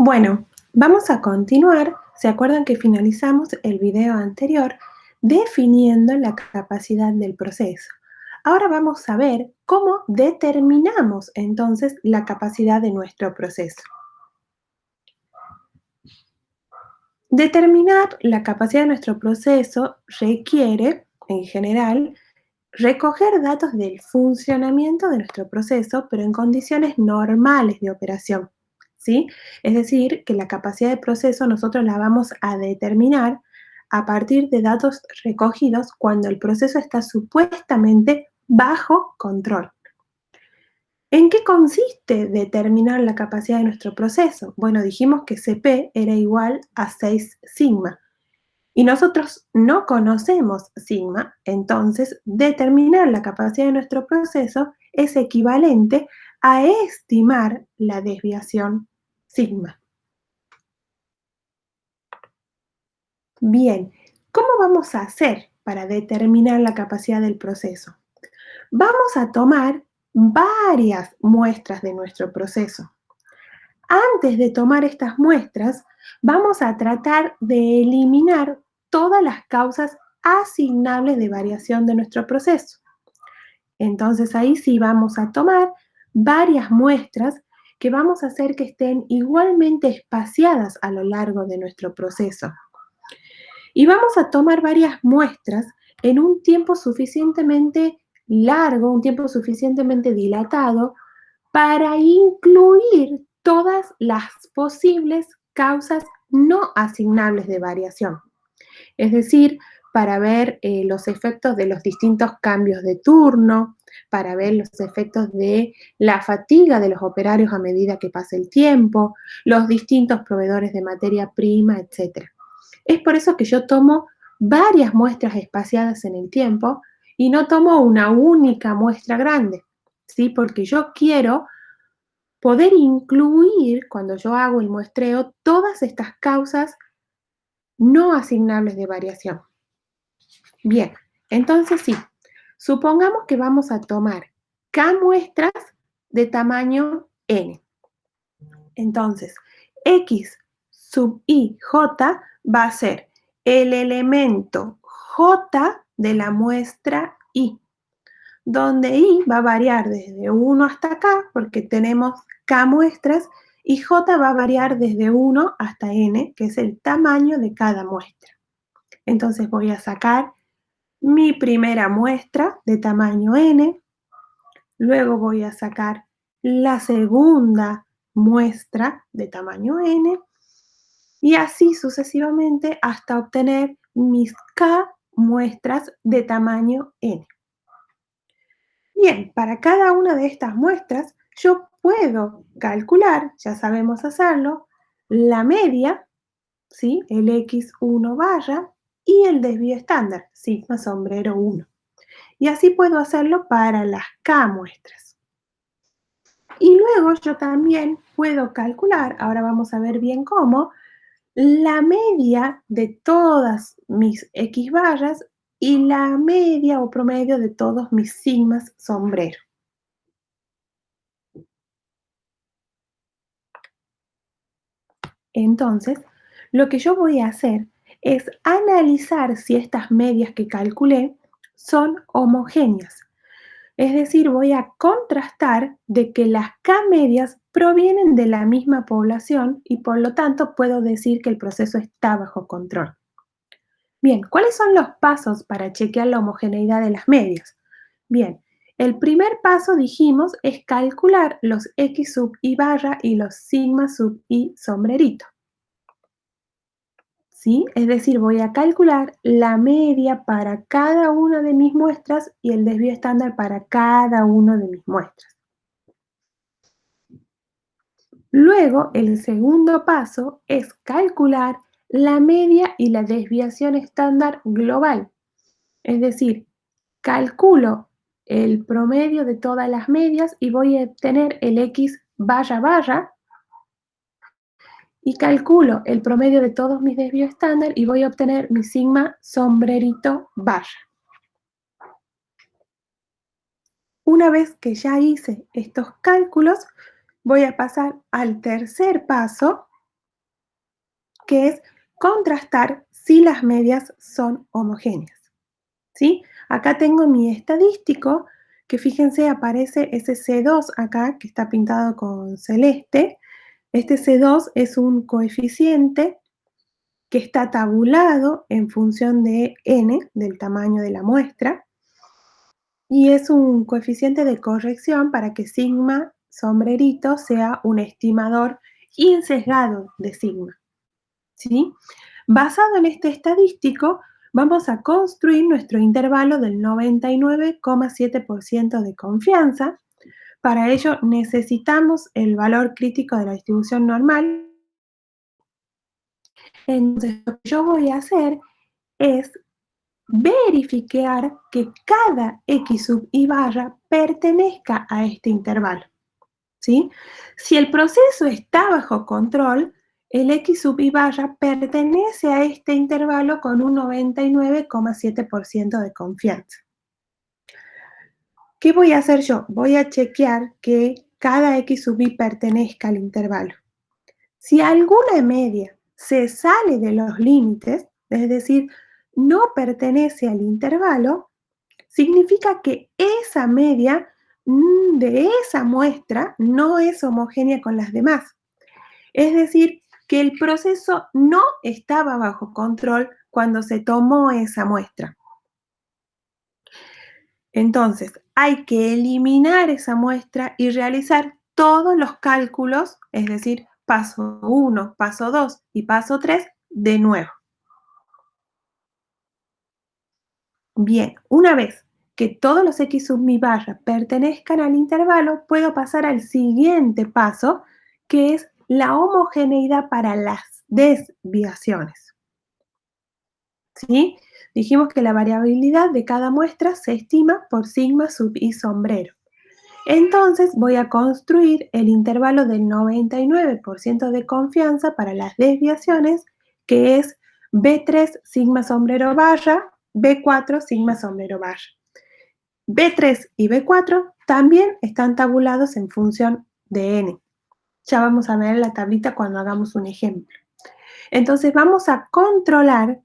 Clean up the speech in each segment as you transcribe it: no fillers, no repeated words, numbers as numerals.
Bueno, vamos a continuar. ¿Se acuerdan que finalizamos el video anterior definiendo la capacidad del proceso? Ahora vamos a ver cómo determinamos entonces la capacidad de nuestro proceso. Determinar la capacidad de nuestro proceso requiere, en general, recoger datos del funcionamiento de nuestro proceso, pero en condiciones normales de operación, ¿sí? Es decir, que la capacidad de proceso nosotros la vamos a determinar a partir de datos recogidos cuando el proceso está supuestamente bajo control. ¿En qué consiste determinar la capacidad de nuestro proceso? Bueno, dijimos que CP era igual a 6 sigma. Y nosotros no conocemos sigma, entonces determinar la capacidad de nuestro proceso es equivalente a estimar la desviación sigma. Bien, ¿cómo vamos a hacer para determinar la capacidad del proceso? Vamos a tomar varias muestras de nuestro proceso. Antes de tomar estas muestras, vamos a tratar de eliminar todas las causas asignables de variación de nuestro proceso. Entonces ahí sí vamos a tomar varias muestras que vamos a hacer que estén igualmente espaciadas a lo largo de nuestro proceso. Y vamos a tomar varias muestras en un tiempo suficientemente largo, un tiempo suficientemente dilatado para incluir todas las posibles causas no asignables de variación. Es decir, para ver los efectos de los distintos cambios de turno, para ver los efectos de la fatiga de los operarios a medida que pasa el tiempo, los distintos proveedores de materia prima, etc. Es por eso que yo tomo varias muestras espaciadas en el tiempo y no tomo una única muestra grande, ¿sí? Porque yo quiero poder incluir, cuando yo hago el muestreo, todas estas causas no asignables de variación. Bien, entonces sí, supongamos que vamos a tomar K muestras de tamaño n. Entonces, X sub I J va a ser el elemento J de la muestra I, donde I va a variar desde 1 hasta acá, porque tenemos K muestras, y J va a variar desde 1 hasta n, que es el tamaño de cada muestra. Entonces voy a sacar mi primera muestra de tamaño n, luego voy a sacar la segunda muestra de tamaño n, y así sucesivamente hasta obtener mis K muestras de tamaño n. Bien, para cada una de estas muestras yo puedo calcular, ya sabemos hacerlo, la media, ¿sí? El X1 barra y el desvío estándar, sigma sombrero 1. Y así puedo hacerlo para las K muestras. Y luego yo también puedo calcular, ahora vamos a ver bien cómo, la media de todas mis X barras y la media o promedio de todos mis sigmas sombrero. Entonces, lo que yo voy a hacer es analizar si estas medias que calculé son homogéneas. Es decir, voy a contrastar de que las K medias provienen de la misma población y por lo tanto puedo decir que el proceso está bajo control. Bien, ¿cuáles son los pasos para chequear la homogeneidad de las medias? Bien, el primer paso, dijimos, es calcular los X sub I barra y los sigma sub I sombrerito. ¿Sí? Es decir, voy a calcular la media para cada una de mis muestras y el desvío estándar para cada una de mis muestras. Luego, el segundo paso es calcular la media y la desviación estándar global. Es decir, calculo el promedio de todas las medias y voy a obtener el X barra barra y calculo el promedio de todos mis desvíos estándar y voy a obtener mi sigma sombrerito barra. Una vez que ya hice estos cálculos, voy a pasar al tercer paso, que es contrastar si las medias son homogéneas. ¿Sí? Acá tengo mi estadístico, que fíjense aparece ese C2 acá, que está pintado con celeste. Este C2 es un coeficiente que está tabulado en función de n, del tamaño de la muestra, y es un coeficiente de corrección para que sigma sombrerito sea un estimador insesgado de sigma. ¿Sí? Basado en este estadístico, vamos a construir nuestro intervalo del 99,7% de confianza. Para ello necesitamos el valor crítico de la distribución normal. Entonces, lo que yo voy a hacer es verificar que cada x sub i barra pertenezca a este intervalo. ¿Sí? Si el proceso está bajo control, el x sub i barra pertenece a este intervalo con un 99,7% de confianza. ¿Qué voy a hacer yo? Voy a chequear que cada x sub i pertenezca al intervalo. Si alguna media se sale de los límites, es decir, no pertenece al intervalo, significa que esa media de esa muestra no es homogénea con las demás. Es decir, que el proceso no estaba bajo control cuando se tomó esa muestra. Entonces, hay que eliminar esa muestra y realizar todos los cálculos, es decir, paso 1, paso 2 y paso 3 de nuevo. Bien, una vez que todos los x sub mi barra pertenezcan al intervalo, puedo pasar al siguiente paso, que es la homogeneidad para las desviaciones. ¿Sí? Dijimos que la variabilidad de cada muestra se estima por sigma sub i sombrero. Entonces voy a construir el intervalo del 99% de confianza para las desviaciones, que es B3 sigma sombrero barra, B4 sigma sombrero barra. B3 y B4 también están tabulados en función de n. Ya vamos a ver la tablita cuando hagamos un ejemplo. Entonces vamos a controlar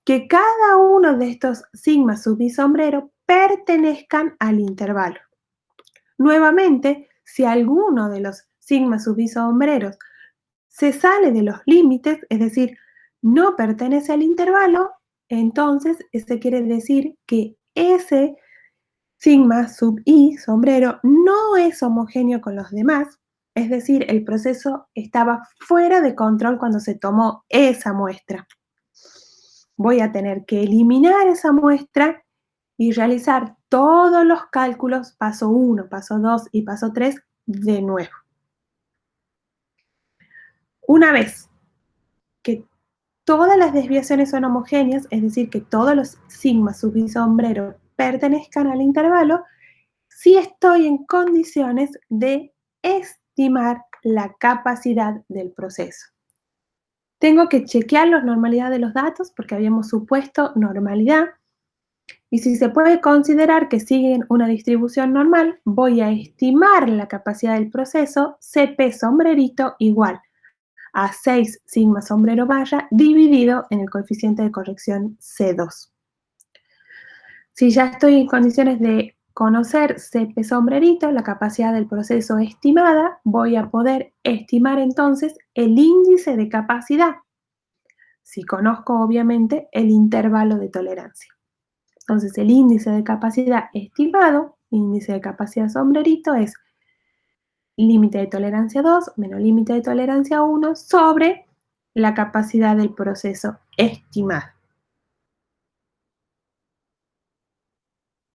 que cada uno de estos sigma sub i sombrero pertenezcan al intervalo. Nuevamente, si alguno de los sigma sub i sombreros se sale de los límites, es decir, no pertenece al intervalo, entonces eso quiere decir que ese sigma sub i sombrero no es homogéneo con los demás, es decir, el proceso estaba fuera de control cuando se tomó esa muestra. Voy a tener que eliminar esa muestra y realizar todos los cálculos, paso 1, paso 2 y paso 3, de nuevo. Una vez que todas las desviaciones son homogéneas, es decir, que todos los sigma sub i sombrero pertenezcan al intervalo, sí estoy en condiciones de estimar la capacidad del proceso. Tengo que chequear la normalidad de los datos porque habíamos supuesto normalidad. Y si se puede considerar que siguen una distribución normal, voy a estimar la capacidad del proceso CP sombrerito igual a 6 sigma sombrero barra dividido en el coeficiente de corrección C2. Si ya estoy en condiciones de conocer CP sombrerito, la capacidad del proceso estimada, voy a poder estimar entonces el índice de capacidad, si conozco obviamente el intervalo de tolerancia. Entonces, el índice de capacidad estimado, índice de capacidad sombrerito, es límite de tolerancia 2 menos límite de tolerancia 1 sobre la capacidad del proceso estimado.